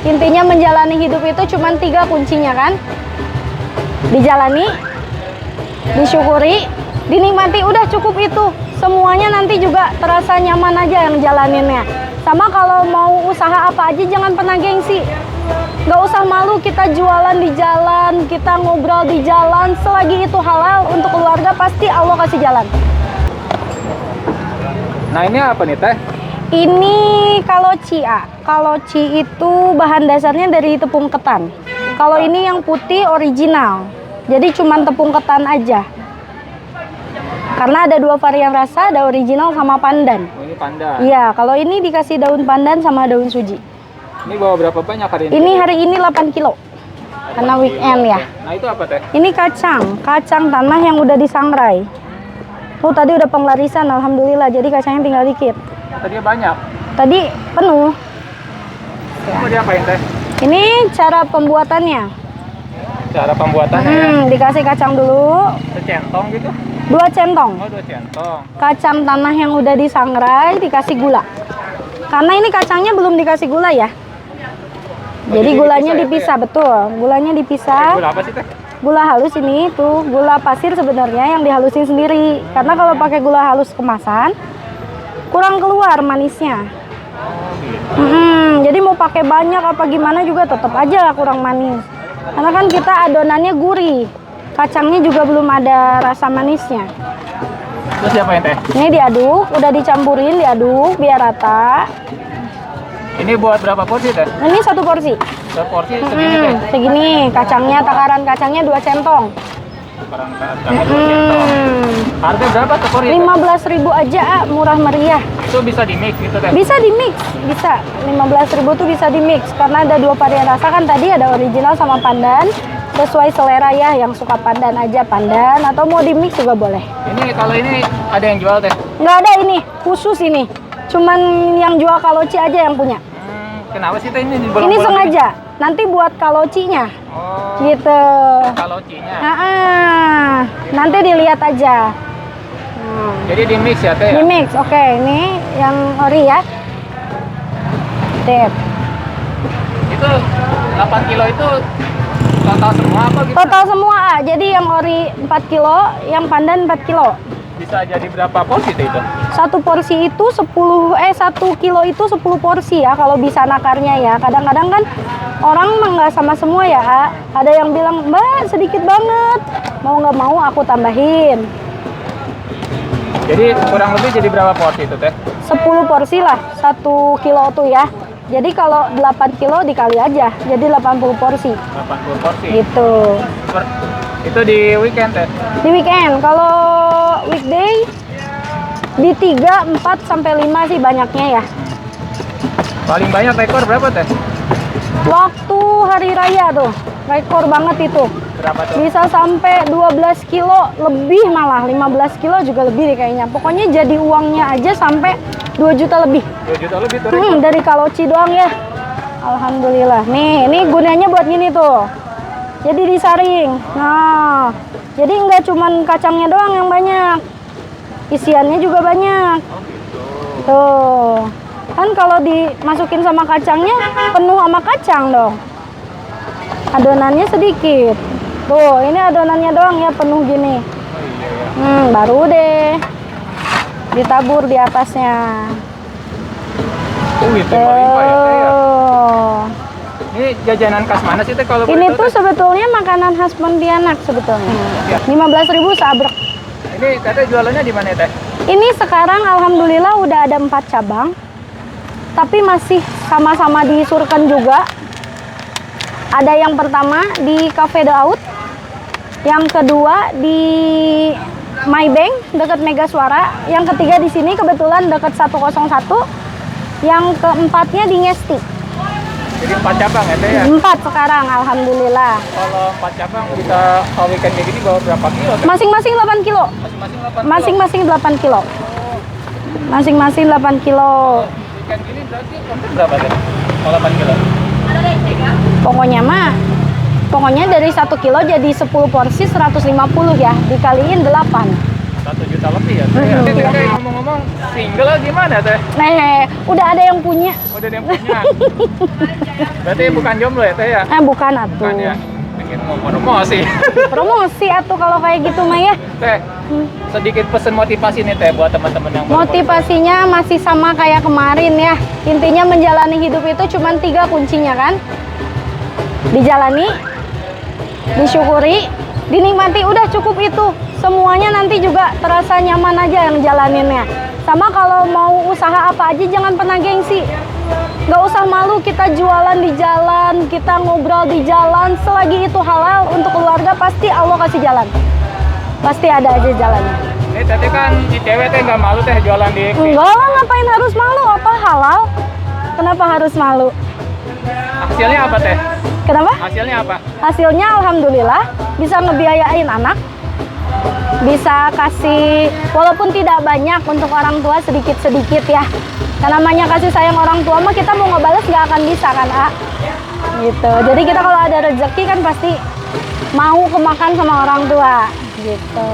Intinya menjalani hidup itu cuma 3 kuncinya kan? Dijalani, disyukuri, dinikmati, udah cukup itu. Semuanya nanti juga terasa nyaman aja yang jalaninnya. Sama kalau mau usaha apa aja jangan pernah gengsi. Gak usah malu kita jualan di jalan, kita ngobrol di jalan. Selagi itu halal untuk keluarga pasti Allah kasih jalan. Nah ini apa nih teh? Ini kaloci, kaloci itu bahan dasarnya dari tepung ketan. Kalau ini yang putih original, jadi cuma tepung ketan aja. Karena ada 2 varian rasa, ada original sama pandan. Oh, ini pandan. Iya, kalau ini dikasih daun pandan sama daun suji. Ini bawa berapa banyak hari ini? Ini hari ini 8 kilo. Karena weekend ya. Nah itu apa teh? Ini kacang tanah yang udah disangrai. Oh tadi udah penglarisan, alhamdulillah. Jadi kacangnya tinggal dikit. Tadinya banyak. Tadi penuh. Mau diapain teh? Ini cara pembuatannya. Cara pembuatannya ya? Dikasih kacang dulu. Secentong gitu? 2 centong. Oh 2 centong. Kacang tanah yang udah disangrai, dikasih gula. Karena ini kacangnya belum dikasih gula ya. Jadi gulanya dipisah, betul. Gulanya dipisah. Gula apa sih teh? Gula halus ini tuh gula pasir sebenarnya yang dihalusin sendiri. Karena kalau pakai gula halus kemasan kurang keluar manisnya. Jadi mau pakai banyak apa gimana juga tetap aja kurang manis. Karena kan kita adonannya gurih. Kacangnya juga belum ada rasa manisnya. Terus diapain teh? Ini diaduk, udah dicampurin, diaduk biar rata. Ini buat berapa porsi teh? Ini 1 porsi. Seporsi segini teh? Segini, kacangnya, takaran kacangnya 2 centong. Sekarang kacangnya 2 centong. Harga berapa sekor ya? 15.000 aja, murah meriah. Itu bisa di mix gitu teh? Bisa di mix, bisa. 15.000 tuh bisa di mix karena ada 2 varian rasa kan tadi ada original sama pandan. Sesuai selera ya, yang suka pandan aja pandan atau mau di mix juga boleh. Ini kalau ini ada yang jual teh? Nggak ada ini, khusus ini. Cuman yang jual kaloci aja yang punya. Kenapa sih teh ini? Ini sengaja, nanti buat kalocinya. Oh. Gitu. Kalocinya. Nanti dilihat aja. Jadi di mix ya teh? Di mix, oke. Ini yang ori ya. Tip. Itu 8 kilo itu total semua apa gitu? Total semua, jadi yang ori 4 kilo, yang pandan 4 kilo. Bisa jadi berapa porsi teh itu? 1 porsi itu 1 kilo itu 10 porsi ya kalau bisa nakarnya ya. Kadang-kadang kan orang mah nggak sama semua ya. Ada yang bilang, "Mbak, sedikit banget." Mau nggak mau aku tambahin. Jadi kurang lebih jadi berapa porsi itu teh? 10 porsi lah, 1 kilo tuh ya. Jadi kalau 8 kilo dikali aja, jadi 80 porsi. 80 porsi? Gitu. Itu di weekend teh? Di weekend, kalau weekday di 3, 4, sampai 5 sih banyaknya ya. Paling banyak rekor berapa teh? Waktu hari raya tuh, rekor banget itu. Berapa tuh? Bisa sampai 12 kilo, lebih malah 15 kilo juga lebih deh kayaknya. Pokoknya jadi uangnya aja sampai 2 juta lebih. 2 juta lebih tuh rekor? Dari kaloci doang ya. Alhamdulillah. Nih, ini gunanya buat gini tuh. Jadi disaring. Nah, jadi nggak cuman kacangnya doang yang banyak. Isiannya juga banyak. Tuh. Kan kalau dimasukin sama kacangnya penuh sama kacang dong. Adonannya sedikit. Tuh, ini adonannya doang ya penuh gini. Baru deh ditabur di atasnya. Itu melimpa ya teh ya? Ini jajanan khas mana sih teh kalau boleh Ini tahu, tuh teh? sebetulnya makanan khas Pontianak sebetulnya. 15.000 sabrek. Ini teteh jualannya di mana teh? Ini sekarang alhamdulillah udah ada 4 cabang. Tapi masih sama-sama di Surken juga. Ada yang pertama di Cafe Daud. Yang kedua di Maybank dekat Mega Suara. Yang ketiga di sini kebetulan dekat 101. Yang keempatnya di Ngesti. Jadi 4 cabang ya teh ya? 4 sekarang alhamdulillah. Kalau 4 cabang kita kalau weekend kayak gini bawa berapa kilo teh? Masing-masing 8 kilo. Masing-masing 8 kilo? Masing-masing 8 kilo. Masing-masing 8 kilo. Weekend gini berarti konten berapa teh? Kalau 8 kilo? Pokoknya dari 1 kilo jadi 10 porsi 150 ya, dikaliin 8. 1 juta lebih ya teh. Teh ngomong-ngomong single gimana teh? Udah ada yang punya. Udah ada yang punya. Berarti bukan jomblo ya teh ya? Bukan atuh. Bukan ya. Bikin mau promosi. Promosi atuh kalau kayak gitu mah ya. Teh, sedikit pesan motivasi nih teh buat teman-teman yang baru. Motivasinya masih sama kayak kemarin ya. Intinya menjalani hidup itu cuma 3 kuncinya kan. Dijalani, disyukuri, dinikmati, udah cukup itu. Semuanya nanti juga terasa nyaman aja yang jalaninnya. Sama kalau mau usaha apa aja jangan pernah gengsi. Gak usah malu kita jualan di jalan, kita ngobrol di jalan. Selagi itu halal untuk keluarga pasti Allah kasih jalan. Pasti ada aja jalannya. Ini tadi kan di cewek teh nggak malu teh jualan di. Enggak lah, ngapain harus malu? Apa halal? Kenapa harus malu? Hasilnya apa teh? Kenapa? Hasilnya apa? Hasilnya alhamdulillah bisa ngebiayain anak, bisa kasih walaupun tidak banyak untuk orang tua, sedikit-sedikit ya. Karena namanya kasih sayang orang tua mah kita mau ngebales nggak akan bisa kan, gitu. Jadi kita kalau ada rezeki kan pasti mau kemakan sama orang tua gitu.